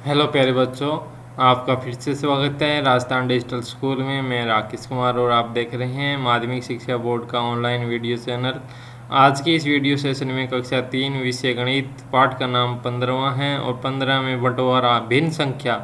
Hello प्यारे बच्चों, आपका फिर से स्वागत है राजस्थान डिजिटल स्कूल में। मैं राकेश कुमार और आप देख रहे हैं माध्यमिक शिक्षा बोर्ड का ऑनलाइन वीडियो चैनल। आज की इस वीडियो सेशन में कक्षा 3 विषय गणित पाठ का नाम 15वां है और 15 में बंटवारा भिन्न संख्या।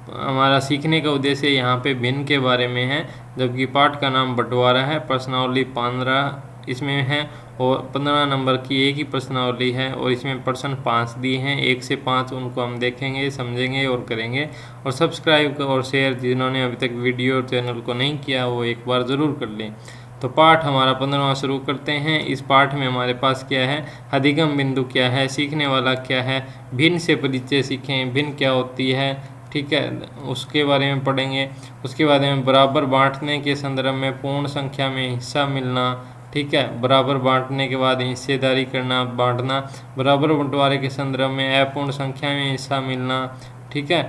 हमारा सीखने का उद्देश्य यहाँ पे भिन्न के बारे में है, जबकि पाठ का नाम बंटवारा है। प्रश्नावली 15 इसमें है और 15 नंबर की एक ही प्रश्नावली है और इसमें प्रश्न 5 दिए हैं, 1 से 5। उनको हम देखेंगे, समझेंगे और करेंगे। और सब्सक्राइब और शेयर जिन्होंने अभी तक वीडियो और चैनल को नहीं किया वो एक बार ज़रूर कर लें। तो पाठ हमारा 15वां शुरू करते हैं। इस पाठ में हमारे पास क्या है, अधिगम बिंदु क्या है, सीखने वाला क्या है, भिन्न से परिचय सीखें, भिन्न क्या होती है, ठीक है, उसके बारे में पढ़ेंगे। उसके बाद में बराबर बांटने के संदर्भ में पूर्ण संख्या में हिस्सा मिलना, ठीक है, बराबर बांटने के बाद हिस्सेदारी करना, बांटना, बराबर बंटवारे के संदर्भ में अपूर्ण संख्या में हिस्सा मिलना, ठीक है,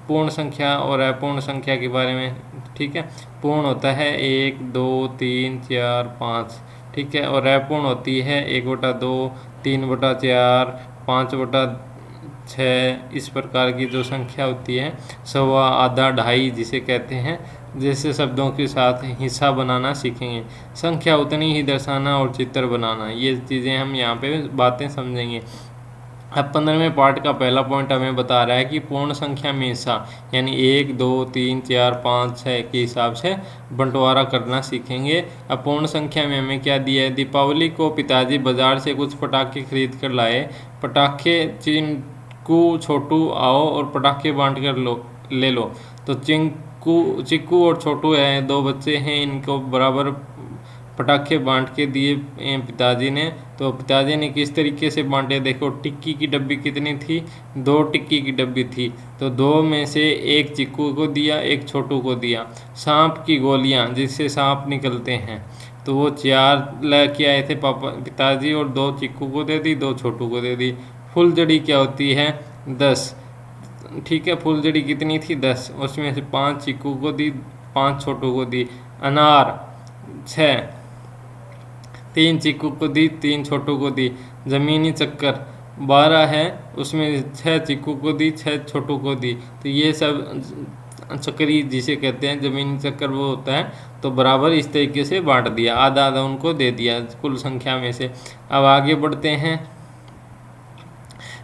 पूर्ण संख्या और अपूर्ण संख्या के बारे में, ठीक है। पूर्ण होता है 1, 2, 3, 4, 5, ठीक है, और अपूर्ण होती है 1/2, 3/4, 5/6। इस प्रकार की जो संख्या होती है, सवा, आधा, ढाई जिसे कहते हैं, जैसे शब्दों के साथ हिस्सा बनाना सीखेंगे। संख्या उतनी ही दर्शाना और चित्र बनाना, ये चीज़ें हम यहाँ पे बातें समझेंगे। अब 15वें पार्ट का पहला पॉइंट हमें बता रहा है कि पूर्ण संख्या में हिस्सा यानी 1, 2, 3, 4, 5, 6 के हिसाब से बंटवारा करना सीखेंगे। अब पूर्ण संख्या में हमें क्या दिया है, दीपावली को पिताजी बाजार से कुछ पटाखे खरीद कर लाए। पटाखे चिंकू छोटू आओ और पटाखे बांट कर ले लो। तो चिक्कू और छोटू है, दो बच्चे हैं, इनको बराबर पटाखे बांट के दिए पिताजी ने। तो पिताजी ने किस तरीके से बांटे, देखो टिक्की की डब्बी कितनी थी, 2 टिक्की की डब्बी थी, तो 2 में से 1 चिक्कू को दिया, 1 छोटू को दिया। सांप की गोलियां जिससे सांप निकलते हैं, तो वो 4 लेके आए थे पिताजी और 2 चिक्कू को दे दी, 2 छोटू को दे दी। फुलझड़ी क्या होती है, 10, ठीक है, फुलझड़ी कितनी थी, 10, उसमें से 5 चिक्कू को दी, 5 छोटू को दी। अनार 6, 3 चिक्कू को दी, 3 छोटू को दी। ज़मीनी चक्कर 12 है, उसमें 6 चिक्कू को दी, 6 छोटू को दी। तो ये सब चक्री जिसे कहते हैं, ज़मीनी चक्कर वो होता है। तो बराबर इस तरीके से बांट दिया, आधा आधा उनको दे दिया कुल संख्या में से। अब आगे बढ़ते हैं।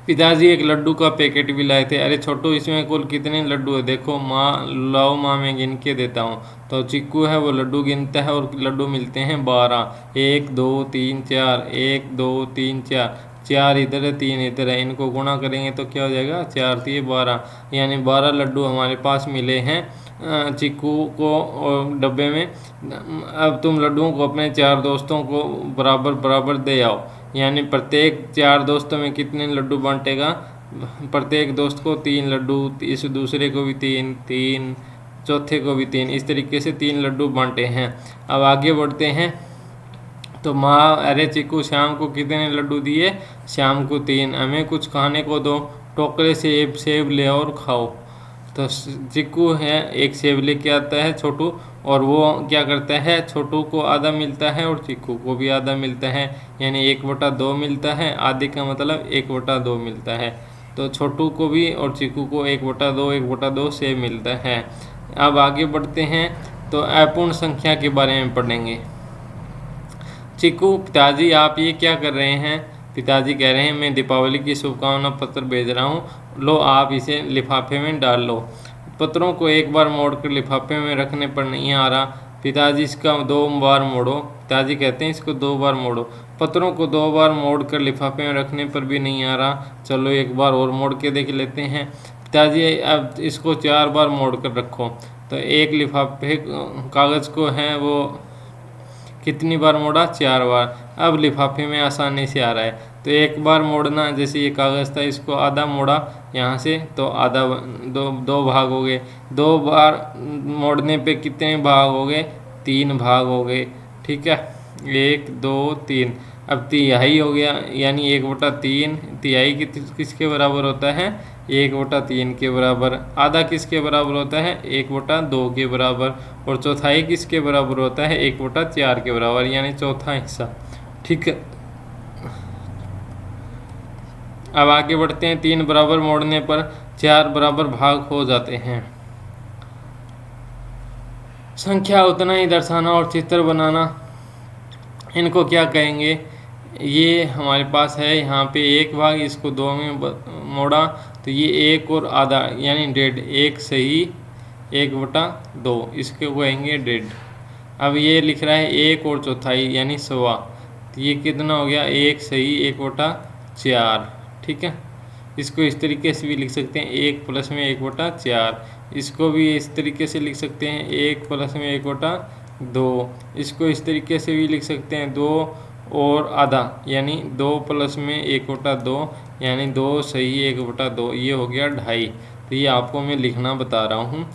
पिताजी एक लड्डू का पैकेट भी लाए थे। अरे छोटू, इसमें कुल कितने लड्डू है, देखो माँ, लाओ माँ मैं गिन के देता हूँ। तो चिक्कू है वो लड्डू गिनता है और लड्डू मिलते हैं 12। 1, 2, 3, 4, 1, 2, 3, 4, 4 इधर है, 3 इधर है, इनको गुणा करेंगे तो क्या हो जाएगा, 4 3 12, यानी 12 लड्डू हमारे पास मिले हैं चिक्कू को और डब्बे में। अब तुम लड्डुओं को अपने 4 दोस्तों को बराबर बराबर दे आओ, यानी प्रत्येक 4 दोस्तों में कितने लड्डू बांटेगा, प्रत्येक दोस्त को 3 लड्डू, इस दूसरे को भी 3 3, चौथे को भी 3, इस तरीके से 3 लड्डू बांटे हैं। अब आगे बढ़ते हैं। तो माँ, अरे चिक्कू शाम को कितने लड्डू दिए, शाम को 3, हमें कुछ खाने को दो, टोकरे से सेब ले और खाओ। तो चिक्कू है, एक सेब लेके आता है छोटू, और वो क्या करता है, छोटू को आधा मिलता है और चिक्कू को भी आधा मिलता है, यानी 1/2 मिलता है। आधे का मतलब 1/2 मिलता है। तो छोटू को भी और चिक्कू को 1/2 1/2 सेब मिलता है। अब आगे बढ़ते हैं तो अपूर्ण संख्या के बारे में पढ़ेंगे। चिक्कू, पिताजी आप ये क्या कर रहे हैं। पिताजी कह रहे हैं मैं दीपावली की शुभकामना पत्र भेज रहा हूँ, लो आप इसे लिफाफे में डाल लो। पत्रों को एक बार मोड़कर लिफाफे में रखने पर नहीं आ रहा। पिताजी इसका 2 बार मोड़ो। पिताजी कहते हैं इसको 2 बार मोड़ो। पत्रों को 2 बार मोड़कर लिफाफे में रखने पर भी नहीं आ रहा, चलो एक बार और मोड़ के देख लेते हैं। पिताजी अब इसको 4 बार मोड़ कर रखो। तो एक लिफाफे कागज़ को है वो कितनी बार मोड़ा, 4 बार। अब लिफाफे में आसानी से आ रहा है। तो एक बार मोड़ना, जैसे ये कागज़ था इसको आधा मोड़ा यहाँ से, तो आधा, दो भाग हो गए। 2 बार मोड़ने पे कितने भाग हो गए, 3 भाग हो गए, ठीक है, 1 2 3। अब तिहाई हो गया, यानी 1/3। तिहाई किसके बराबर होता है, 1/3 के बराबर। आधा किसके बराबर होता है, 1/2 के बराबर। और चौथाई किसके बराबर होता है, 1/4 के बराबर, यानी चौथा हिस्सा, ठीक है। अब आगे बढ़ते हैं। 3 बराबर मोड़ने पर 4 बराबर भाग हो जाते हैं। संख्या उतना ही दर्शाना और चित्र बनाना, इनको क्या कहेंगे? ये हमारे पास है यहाँ पे 1 भाग, इसको 2 में मोड़ा तो ये 1 और आधा यानी 1.5, 1 सही 1/2, इसको कहेंगे 1.5। अब ये लिख रहा है 1 और चौथाई यानी 1.25, तो ये कितना हो गया? 1 सही 1/4। ठीक है, इसको इस तरीके से भी लिख सकते हैं 1 प्लस में 1/4। इसको भी इस तरीके से लिख सकते हैं 1 प्लस में 1/2। इसको इस तरीके से भी लिख सकते हैं 2 और आधा यानी 2 प्लस में 1/2 यानी 2 सही 1/2। ये हो गया 2.5। तो ये आपको मैं लिखना बता रहा हूँ,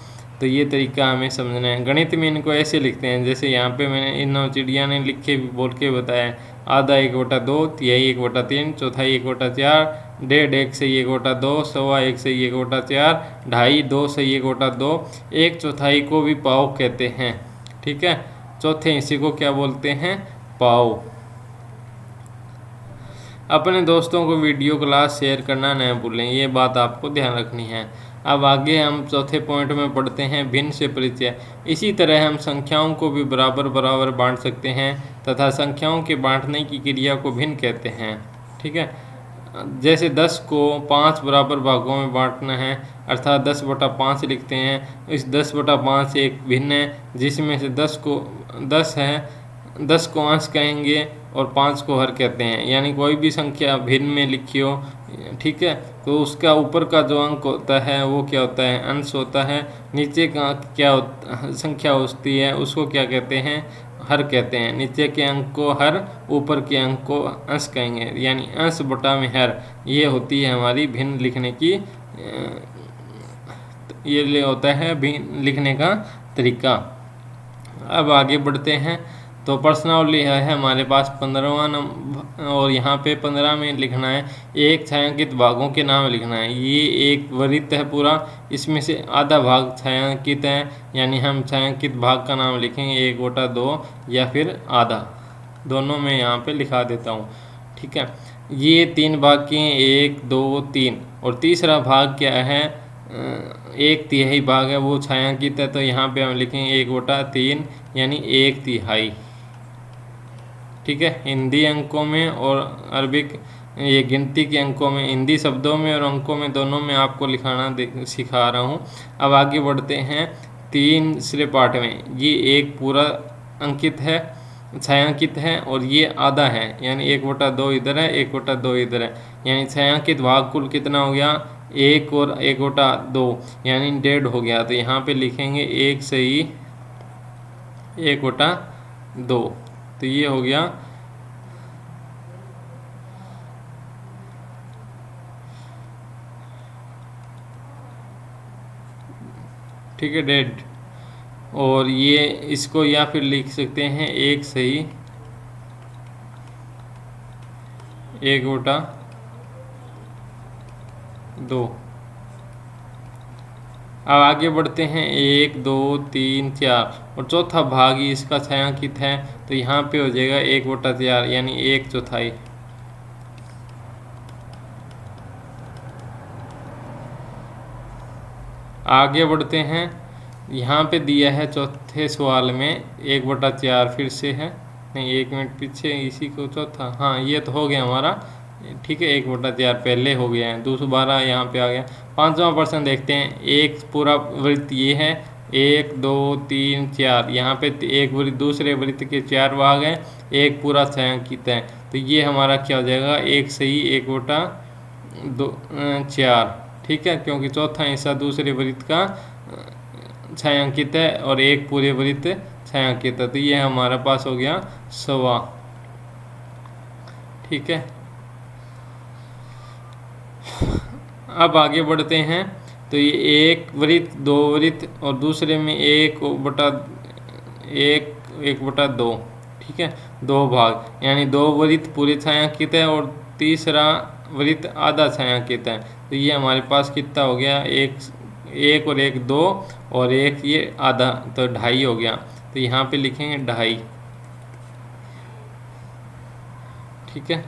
तो ये तरीका हमें समझना है। गणित में इनको ऐसे लिखते हैं, जैसे यहाँ पे मैंने इन चिड़िया ने लिख के बोल के बताया, आधा 1/2, तिहाई 1/3, चौथाई 1/4, 1.5 1 सही 1/2, 1.25 1 सही 1/4, 2.5 2 सही 1/2। 1/4 को भी पाव कहते हैं। ठीक है, चौथे हिस्से को क्या बोलते हैं? पाव। अपने दोस्तों को वीडियो क्लास शेयर करना न भूलें, ये बात आपको ध्यान रखनी है। अब आगे हम चौथे पॉइंट में पढ़ते हैं भिन्न से परिचय। इसी तरह हम संख्याओं को भी बराबर बराबर बांट सकते हैं तथा संख्याओं के बांटने की क्रिया को भिन्न कहते हैं। ठीक है, जैसे 10 को 5 बराबर भागों में बांटना है, अर्थात 10/5 लिखते हैं। इस 10/5 एक भिन्न है जिसमें से 10 है, 10 को अंश कहेंगे और 5 को हर कहते हैं। यानी कोई भी संख्या भिन्न में लिखी हो, ठीक है, तो उसका ऊपर का जो अंक होता है वो क्या होता है? अंश होता है। नीचे का क्या संख्या होती है उसको क्या कहते हैं? हर कहते हैं। नीचे के अंक को हर, ऊपर के अंक को अंश कहेंगे, यानी अंश बटा में हर। ये होती है हमारी भिन्न लिखने की, ये होता है भिन्न लिखने का तरीका। अब आगे बढ़ते हैं। तो प्रश्नावली है हमारे पास 15वां नंबर, और यहाँ पे 15 में लिखना है एक छायांकित भागों के नाम लिखना है। ये एक वृत्त है पूरा, इसमें से आधा भाग छायांकित है, यानी हम छायांकित भाग का नाम लिखेंगे 1/2 या फिर आधा, दोनों में यहाँ पे लिखा देता हूँ। ठीक है, ये 3 भाग के 1 2 3, और तीसरा भाग क्या है? 1/3 भाग है, वो छायांकित है, तो यहाँ पे हम लिखेंगे 1/3 यानी 1/3। ठीक है, हिंदी अंकों में और अरबिक ये गिनती के अंकों में, हिंदी शब्दों में और अंकों में, दोनों में आपको लिखाना सिखा रहा हूँ। अब आगे बढ़ते हैं तीसरे पार्ट में। ये एक पूरा अंकित है, छायांकित है, और ये आधा है, यानी 1/2 इधर है 1/2 इधर है, यानी छायांकित भाग कुल कितना हो गया? 1 और 1/2 यानी 1.5 हो गया। तो यहाँ पे लिखेंगे 1 सही 1/2, तो ये हो गया। ठीक है, 1.5। और ये इसको या फिर लिख सकते हैं 1 सही 1/2। अब आगे बढ़ते हैं 1 2 3 4, और चौथा भाग ही इसका छायांकित है, तो यहाँ पे हो जाएगा 1/4 यानी 1/4। आगे बढ़ते हैं। यहाँ पे दिया है चौथे सवाल में 1/4 फिर से है, नहीं 1 मिनट पीछे, इसी को चौथा, हाँ ये तो हो गया हमारा। ठीक है, 1/4 पहले हो गया है, 212 यहाँ पे आ गया। 5वां प्रश्न देखते हैं। एक पूरा वृत्त ये है, 1 2 3 4, यहाँ पे एक वृत्त, दूसरे वृत्त के 4 भाग हैं, एक पूरा छायांकित है, तो ये हमारा क्या हो जाएगा? 1 सही 1/4। ठीक है, क्योंकि चौथा हिस्सा दूसरे वृत्त का छायांकित है और एक पूरे वृत्त छायांकित है, तो ये हमारे पास हो गया 1.25। ठीक है, अब आगे बढ़ते हैं। तो ये एक वृत्त, 2 वृत्त, और दूसरे में 1/2। ठीक है, 2 भाग, यानी 2 वृत्त पूरे छायांकित है और तीसरा वृत्त आधा छायांकित है, तो ये हमारे पास कितना हो गया? 1 और 1 2, और 1 ये आधा, तो 2.5 हो गया, तो यहाँ पे लिखेंगे 2.5। ठीक है,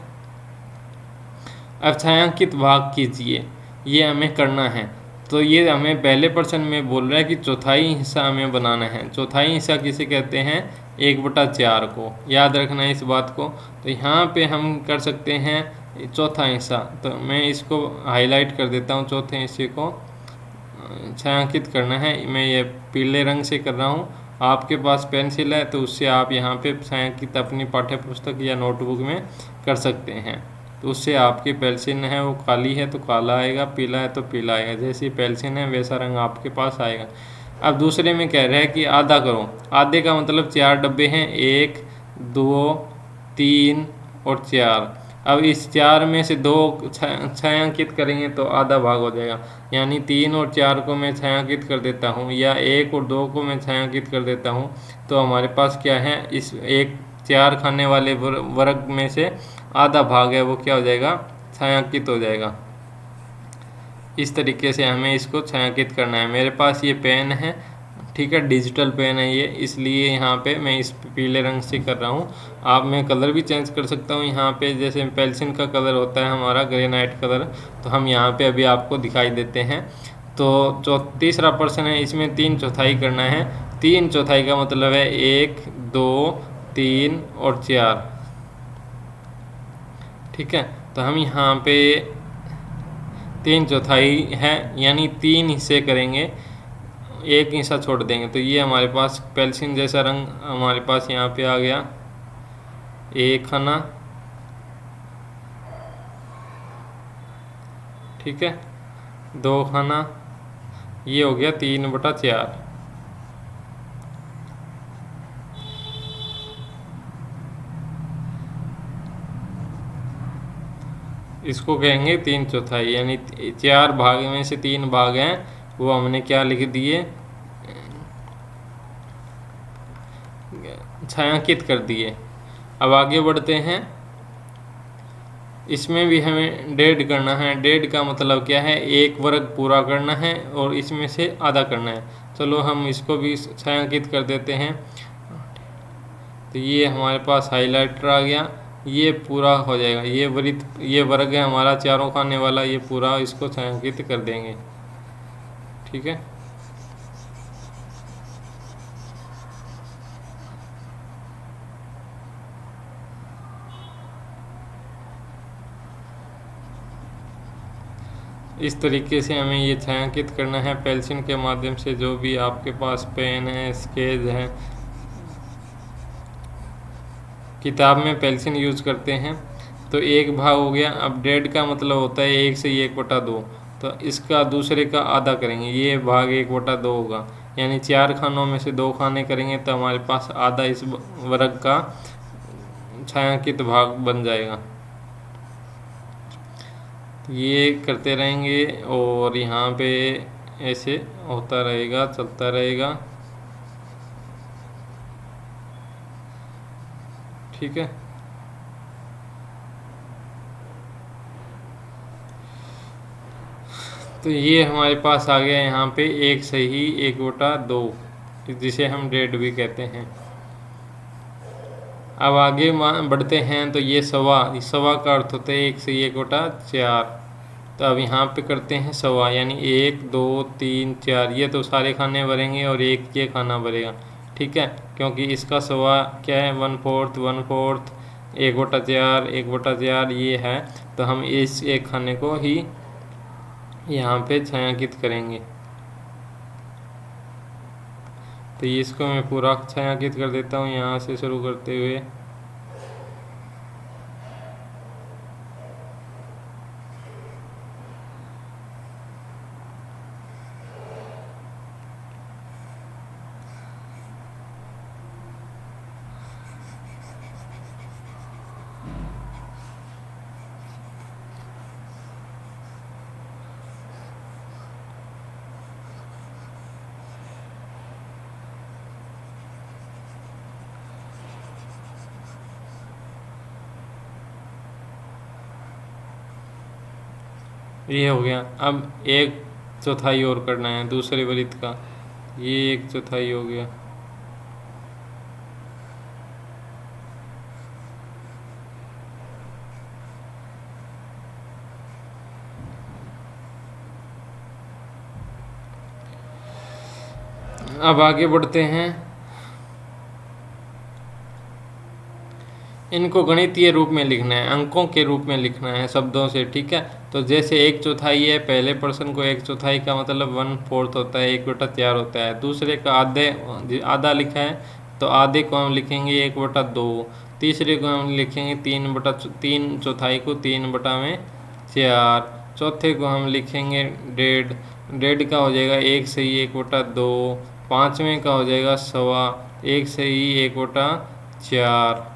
अब छायांकित भाग कीजिए, ये हमें करना है। तो ये हमें पहले प्रश्न में बोल रहा है कि चौथाई हिस्सा हमें बनाना है। चौथाई हिस्सा किसे कहते हैं? 1/4 को। याद रखना है इस बात को। तो यहाँ पे हम कर सकते हैं चौथा हिस्सा। तो मैं इसको हाईलाइट कर देता हूँ। चौथे हिस्से को छायांकित करना है। मैं ये पीले रंग से कर रहा हूँ। आपके पास पेंसिल है तो उससे आप यहाँ पे छायांकित अपनी पाठ्य पुस्तक या नोटबुक में कर सकते हैं। तो उससे आपकी पेंसिल है वो काली है तो काला आएगा, पीला है तो पीला आएगा। जैसी पेंसिल है वैसा रंग आपके पास आएगा। अब दूसरे में कह रहा है कि आधा करो। आधे का मतलब 4 डब्बे हैं, 1 2 3 और 4। अब इस 4 में से 2 छायांकित करेंगे तो आधा भाग हो जाएगा। यानी 3 और 4 को मैं छायांकित कर देता हूँ, या 1 और 2 को मैं छायांकित कर देता हूँ। तो हमारे पास क्या है, इस एक 4 खाने वाले वर्ग में से आधा भाग है वो क्या हो जाएगा, छायांकित हो जाएगा। इस तरीके से हमें इसको छायांकित करना है। मेरे पास ये पेन है, ठीक है, डिजिटल पेन है ये, इसलिए यहाँ पे मैं इस पीले रंग से कर रहा हूँ। आप मैं कलर भी चेंज कर सकता हूँ यहाँ पे। जैसे पेंसिल का कलर होता है हमारा ग्रेनाइट कलर, तो हम यहाँ पे अभी आपको दिखाई देते हैं। तो जो तीसरा प्रश्न है इसमें 3/4 करना है। 3/4 का मतलब है 1 2 3 और 4, ठीक है। तो हम यहाँ पे 3/4 है, यानी 3 हिस्से करेंगे, एक हिस्सा छोड़ देंगे। तो ये हमारे पास पेंसिल जैसा रंग हमारे पास यहाँ पे आ गया। 1 खाना, ठीक है, 2 खाना, ये हो गया 3/4। इसको कहेंगे 3/4, यानी 4 भाग में से 3 भाग हैं वो हमने क्या लिख दिए, छायांकित कर दिए। अब आगे बढ़ते हैं। इसमें भी हमें 1.5 करना है। 1.5 का मतलब क्या है, एक वर्ग पूरा करना है और इसमें से आधा करना है। चलो हम इसको भी छायांकित कर देते हैं। तो ये हमारे पास हाइलाइटर आ गया, ये पूरा हो जाएगा। ये वृत्त, ये वर्ग है हमारा चारों खाने वाला, ये पूरा इसको छायांकित कर देंगे, ठीक है। इस तरीके से हमें ये छायांकित करना है पेंसिल के माध्यम से। जो भी आपके पास पेन है, स्केच है, किताब में पेंसिल यूज करते हैं। तो एक भाग हो गया। अब 1.5 का मतलब होता है 1 से 1/2। तो इसका दूसरे का आधा करेंगे, ये भाग 1/2 होगा। यानी 4 खानों में से 2 खाने करेंगे तो हमारे पास आधा इस वर्ग का छायांकित भाग बन जाएगा। ये करते रहेंगे और यहाँ पे ऐसे होता रहेगा, चलता रहेगा, ठीक है। तो ये हमारे पास आ गया यहाँ पे 1 सही 1/2, जिसे हम 1.5 भी कहते हैं। अब आगे बढ़ते हैं। तो ये सवा का अर्थ होता है 1 से 1/4। तो अब यहाँ पे करते हैं सवा, यानी 1 2 3 4, ये तो सारे खाने भरेंगे और एक ये खाना भरेगा, ठीक है। क्योंकि इसका सवा क्या है, 1/4 1/4, 1/4 1/4 ये है। तो हम इस एक खाने को ही यहाँ पे छायांकित करेंगे। तो इसको मैं पूरा छायांकित कर देता हूँ यहाँ से शुरू करते हुए। ये हो गया। अब 1/4 और करना है दूसरे वृत्त का। ये 1/4 हो गया। अब आगे बढ़ते हैं। इनको गणितीय रूप में लिखना है, अंकों के रूप में लिखना है शब्दों से, ठीक है। तो जैसे 1/4 है, पहले पर्सन को 1/4 का मतलब 1/4 होता है, 1/4 होता है। दूसरे का आधा लिखा है तो आधे को हम लिखेंगे 1/2। तीसरे को हम लिखेंगे 3/4 को 3/4। चौथे को हम लिखेंगे 1.5। 1.5 का हो जाएगा 1 सही 1/2। पाँचवें का हो जाएगा 1.25, 1 सही 1/4,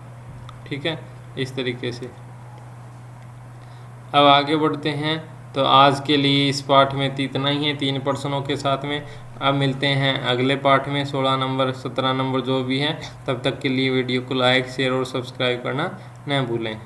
ठीक है। इस तरीके से अब आगे बढ़ते हैं। तो आज के लिए इस पाठ में इतना ही है, 3 पर्सनों के साथ में। अब मिलते हैं अगले पाठ में, 16 नंबर 17 नंबर जो भी है। तब तक के लिए वीडियो को लाइक शेयर और सब्सक्राइब करना न भूलें।